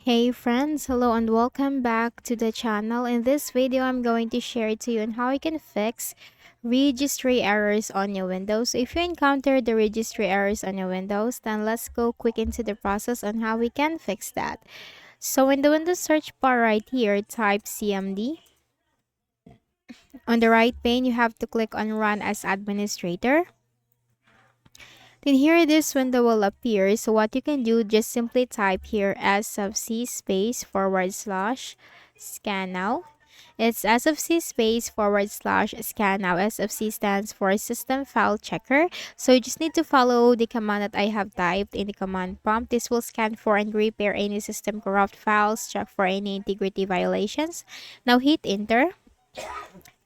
Hey friends, hello and welcome back to the channel. In this video, I'm going to share to you on how you can fix registry errors on your Windows. If you encounter the registry errors on your Windows, then let's go quick into the process on how we can fix that. So in the Windows search bar right here, type CMD. On the right pane, you have to click on Run as Administrator. Then here this window will appear. So what you can do, just simply type here S of C space / scan now. It's S of C space / scan now. S of C stands for System File Checker. So you just need to follow the command that I have typed in the command prompt. This will scan for and repair any system corrupt files, check for any integrity violations. Now hit enter.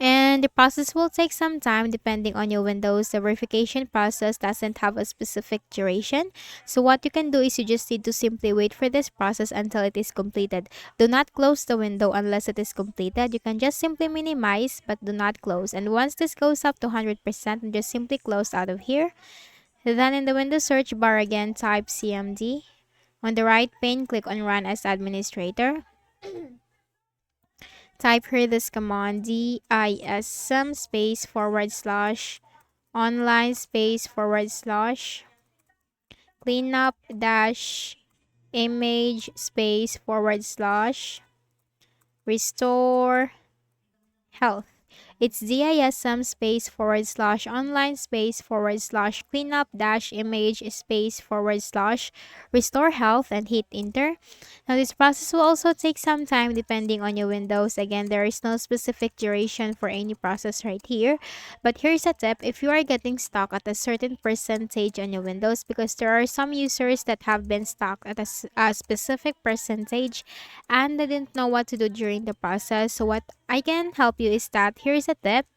And the process will take some time depending on your Windows. The verification process doesn't have a specific duration. So what you can do is you just need to simply wait for this process until it is completed. Do not close the window unless it is completed. You can just simply minimize but do not close. And once this goes up to 100%, just simply close out of here. Then in the Windows search bar again, type CMD. On the right pane, click on Run as Administrator. Type here this command DISM space / online space / cleanup dash image space / restore health. It's DISM space / online space / cleanup dash image space / restore health and hit enter. Now this process will also take some time depending on your Windows. Again, there is no specific duration for any process right here. But here's a tip: if you are getting stuck at a certain percentage on your Windows, because there are some users that have been stuck at a specific percentage and they didn't know what to do during the process. So what I can help you is that here's a tip.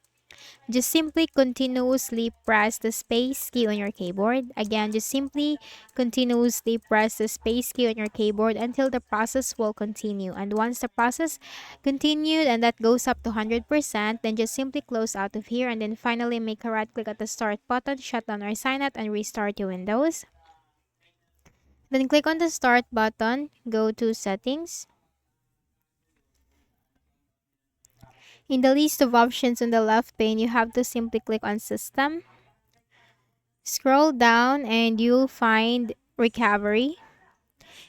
Just simply continuously press the space key on your keyboard. Again, just simply continuously press the space key on your keyboard until the process will continue. And once the process continued and that goes up to 100%, then just simply close out of here and then finally make a right click at the start button, shut down or sign out and restart your Windows. Then click on the start button, go to settings. In the list of options on the left pane, you have to simply click on System. Scroll down and you'll find Recovery.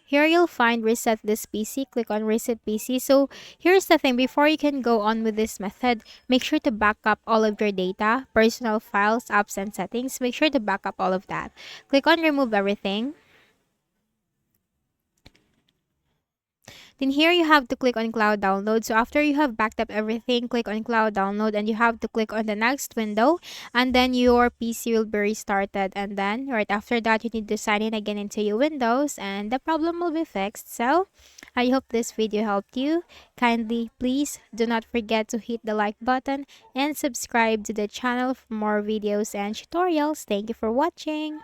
Here you'll find Reset this PC. Click on Reset PC. So here's the thing. Before you can go on with this method, make sure to back up all of your data, personal files, apps, and settings. Make sure to back up all of that. Click on Remove Everything. Then here you have to click on Cloud Download. So after you have backed up everything, click on Cloud Download and you have to click on the next window and then your PC will be restarted. And then right after that, you need to sign in again into your Windows and the problem will be fixed. So I hope this video helped you. Kindly, please do not forget to hit the like button and subscribe to the channel for more videos and tutorials. Thank you for watching.